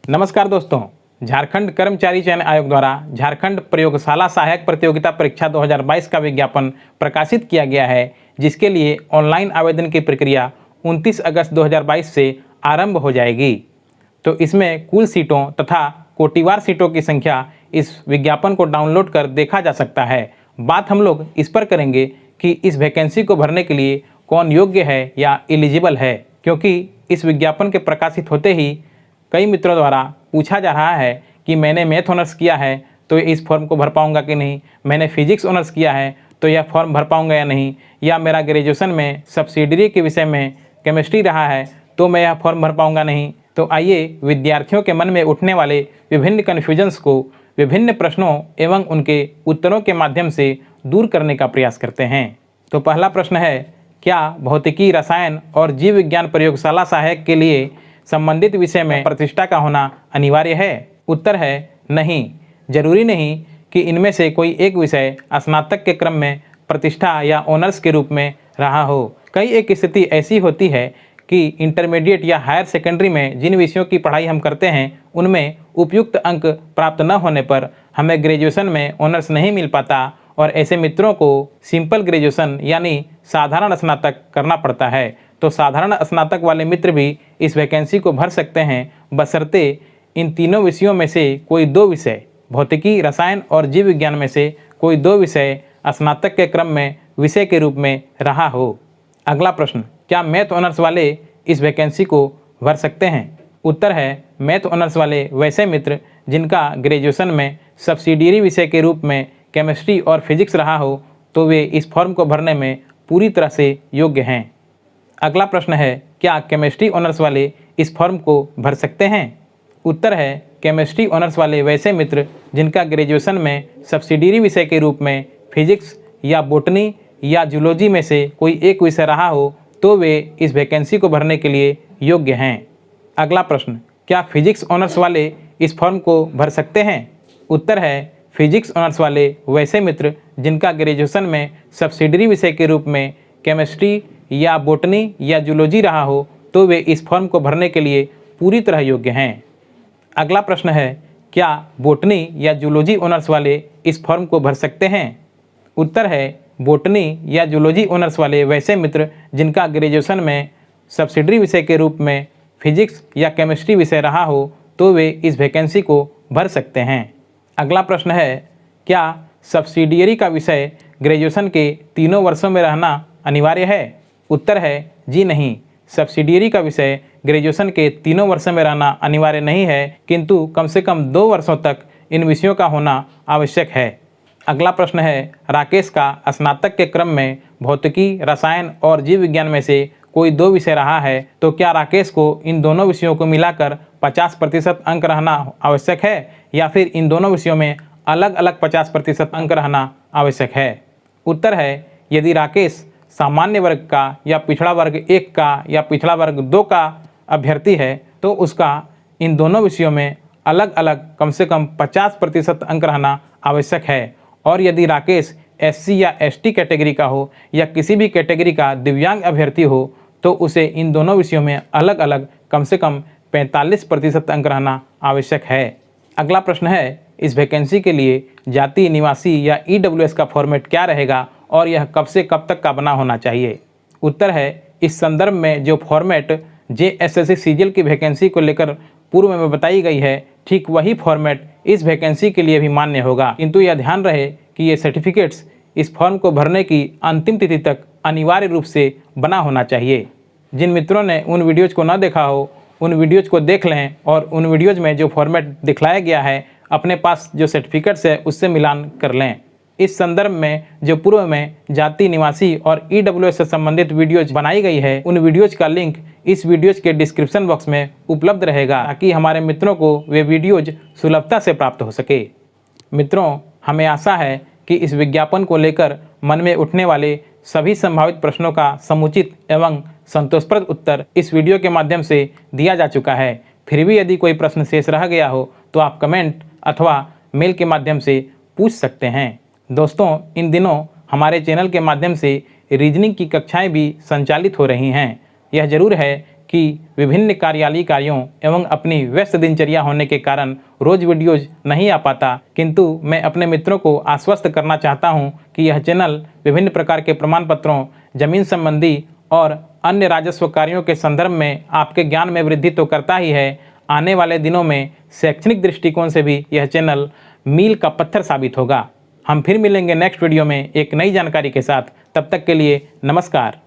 नमस्कार दोस्तों, झारखंड कर्मचारी चयन आयोग द्वारा झारखंड प्रयोगशाला सहायक प्रतियोगिता परीक्षा 2022 का विज्ञापन प्रकाशित किया गया है, जिसके लिए ऑनलाइन आवेदन की प्रक्रिया 29 अगस्त 2022 से आरंभ हो जाएगी। तो इसमें कुल सीटों तथा कोटिवार सीटों की संख्या इस विज्ञापन को डाउनलोड कर देखा जा सकता है। बात हम लोग इस पर करेंगे कि इस वैकेंसी को भरने के लिए कौन योग्य है या एलिजिबल है, क्योंकि इस विज्ञापन के प्रकाशित होते ही कई मित्रों द्वारा पूछा जा रहा है कि मैंने मैथ ऑनर्स किया है तो इस फॉर्म को भर पाऊंगा कि नहीं, मैंने फिजिक्स ऑनर्स किया है तो यह फॉर्म भर पाऊंगा या नहीं, या मेरा ग्रेजुएशन में सब्सिडरी के विषय में केमिस्ट्री रहा है तो मैं यह फॉर्म भर पाऊंगा नहीं। तो आइए विद्यार्थियों के मन में उठने वाले विभिन्न कन्फ्यूजन्स को विभिन्न प्रश्नों एवं उनके उत्तरों के माध्यम से दूर करने का प्रयास करते हैं। तो पहला प्रश्न है, क्या भौतिकी, रसायन और जीव विज्ञान प्रयोगशाला सहायक के लिए संबंधित विषय में प्रतिष्ठा का होना अनिवार्य है? उत्तर है नहीं। जरूरी नहीं कि इनमें से कोई एक विषय स्नातक के क्रम में प्रतिष्ठा या ऑनर्स के रूप में रहा हो। कई एक स्थिति ऐसी होती है कि इंटरमीडिएट या हायर सेकेंडरी में जिन विषयों की पढ़ाई हम करते हैं उनमें उपयुक्त अंक प्राप्त न होने पर हमें ग्रेजुएशन में ऑनर्स नहीं मिल पाता और ऐसे मित्रों को सिंपल ग्रेजुएशन यानी साधारण स्नातक करना पड़ता है। तो साधारण स्नातक वाले मित्र भी इस वैकेंसी को भर सकते हैं, बशर्ते इन तीनों विषयों में से कोई दो विषय, भौतिकी, रसायन और जीव विज्ञान में से कोई दो विषय स्नातक के क्रम में विषय के रूप में रहा हो। अगला प्रश्न, क्या मैथ ऑनर्स वाले इस वैकेंसी को भर सकते हैं? उत्तर है, मैथ ऑनर्स वाले वैसे मित्र जिनका ग्रेजुएशन में सब्सिडियरी विषय के रूप में केमिस्ट्री और फिजिक्स रहा हो तो वे इस फॉर्म को भरने में पूरी तरह से योग्य हैं। अगला प्रश्न है, क्या केमिस्ट्री ऑनर्स वाले इस फॉर्म को भर सकते हैं? उत्तर है, केमिस्ट्री ऑनर्स वाले वैसे मित्र जिनका ग्रेजुएशन में सब्सिडियरी विषय के रूप में फिजिक्स या बॉटनी या जूलॉजी में से कोई एक विषय रहा हो तो वे इस वैकेंसी को भरने के लिए योग्य हैं। अगला प्रश्न, क्या फिजिक्स ऑनर्स वाले इस फॉर्म को भर सकते हैं? उत्तर है, फिजिक्स ऑनर्स वाले वैसे मित्र जिनका ग्रेजुएशन में सब्सिडियरी विषय के रूप में केमिस्ट्री या बॉटनी या जूलॉजी रहा हो तो वे इस फॉर्म को भरने के लिए पूरी तरह योग्य हैं। अगला प्रश्न है, क्या बॉटनी या जूलॉजी ऑनर्स वाले इस फॉर्म को भर सकते हैं? उत्तर है, बॉटनी या जूलॉजी ऑनर्स वाले वैसे मित्र जिनका ग्रेजुएशन में सब्सिडियरी विषय के रूप में फिजिक्स या केमिस्ट्री विषय रहा हो तो वे इस वैकेंसी को भर सकते हैं। अगला प्रश्न है, क्या सब्सिडियरी का विषय ग्रेजुएशन के तीनों वर्षों में रहना अनिवार्य है? उत्तर है, जी नहीं। सब्सिडियरी का विषय ग्रेजुएशन के तीनों वर्षों में रहना अनिवार्य नहीं है, किंतु कम से कम 2 वर्षों तक इन विषयों का होना आवश्यक है। अगला प्रश्न है, राकेश का स्नातक के क्रम में भौतिकी, रसायन और जीव विज्ञान में से कोई 2 विषय रहा है तो क्या राकेश को इन दोनों विषयों को मिलाकर 50% अंक रहना आवश्यक है या फिर इन दोनों विषयों में अलग अलग 50% अंक रहना आवश्यक है? उत्तर है, यदि राकेश सामान्य वर्ग का या पिछड़ा वर्ग 1 का या पिछड़ा वर्ग 2 का अभ्यर्थी है तो उसका इन दोनों विषयों में अलग अलग कम से कम 50% अंक रहना आवश्यक है। और यदि राकेश SC या ST कैटेगरी का हो या किसी भी कैटेगरी का दिव्यांग अभ्यर्थी हो तो उसे इन दोनों विषयों में अलग अलग कम से कम 45% अंक रहना आवश्यक है। अगला प्रश्न है, इस वैकेंसी के लिए जाति, निवासी या EWS का फॉर्मेट क्या रहेगा और यह कब से कब तक का बना होना चाहिए? उत्तर है, इस संदर्भ में जो फॉर्मेट JSSC CGL की वैकेंसी को लेकर पूर्व में बताई गई है, ठीक वही फॉर्मेट इस वैकेंसी के लिए भी मान्य होगा, किंतु यह ध्यान रहे कि ये सर्टिफिकेट्स इस फॉर्म को भरने की अंतिम तिथि तक अनिवार्य रूप से बना होना चाहिए। जिन मित्रों ने उन वीडियोज़ को न देखा हो उन वीडियोज़ को देख लें और उन वीडियोज़ में जो फॉर्मेट दिखलाया गया है अपने पास जो सर्टिफिकेट्स है उससे मिलान कर लें। इस संदर्भ में जो पूर्व में जाति, निवासी और EWS से संबंधित वीडियोज बनाई गई है उन वीडियोज का लिंक इस वीडियोज के डिस्क्रिप्शन बॉक्स में उपलब्ध रहेगा ताकि हमारे मित्रों को वे वीडियोज सुलभता से प्राप्त हो सके। मित्रों, हमें आशा है कि इस विज्ञापन को लेकर मन में उठने वाले सभी संभावित प्रश्नों का समुचित एवं संतोषप्रद उत्तर इस वीडियो के माध्यम से दिया जा चुका है। फिर भी यदि कोई प्रश्न शेष रह गया हो तो आप कमेंट अथवा मेल के माध्यम से पूछ सकते हैं। दोस्तों, इन दिनों हमारे चैनल के माध्यम से रीजनिंग की कक्षाएं भी संचालित हो रही हैं। यह जरूर है कि विभिन्न कार्यालयीय कार्यों एवं अपनी व्यस्त दिनचर्या होने के कारण रोज़ वीडियोज़ नहीं आ पाता, किंतु मैं अपने मित्रों को आश्वस्त करना चाहता हूं कि यह चैनल विभिन्न प्रकार के प्रमाण पत्रों, जमीन संबंधी और अन्य राजस्व कार्यों के संदर्भ में आपके ज्ञान में वृद्धि तो करता ही है, आने वाले दिनों में शैक्षणिक दृष्टिकोण से भी यह चैनल मील का पत्थर साबित होगा। हम फिर मिलेंगे नेक्स्ट वीडियो में एक नई जानकारी के साथ। तब तक के लिए नमस्कार।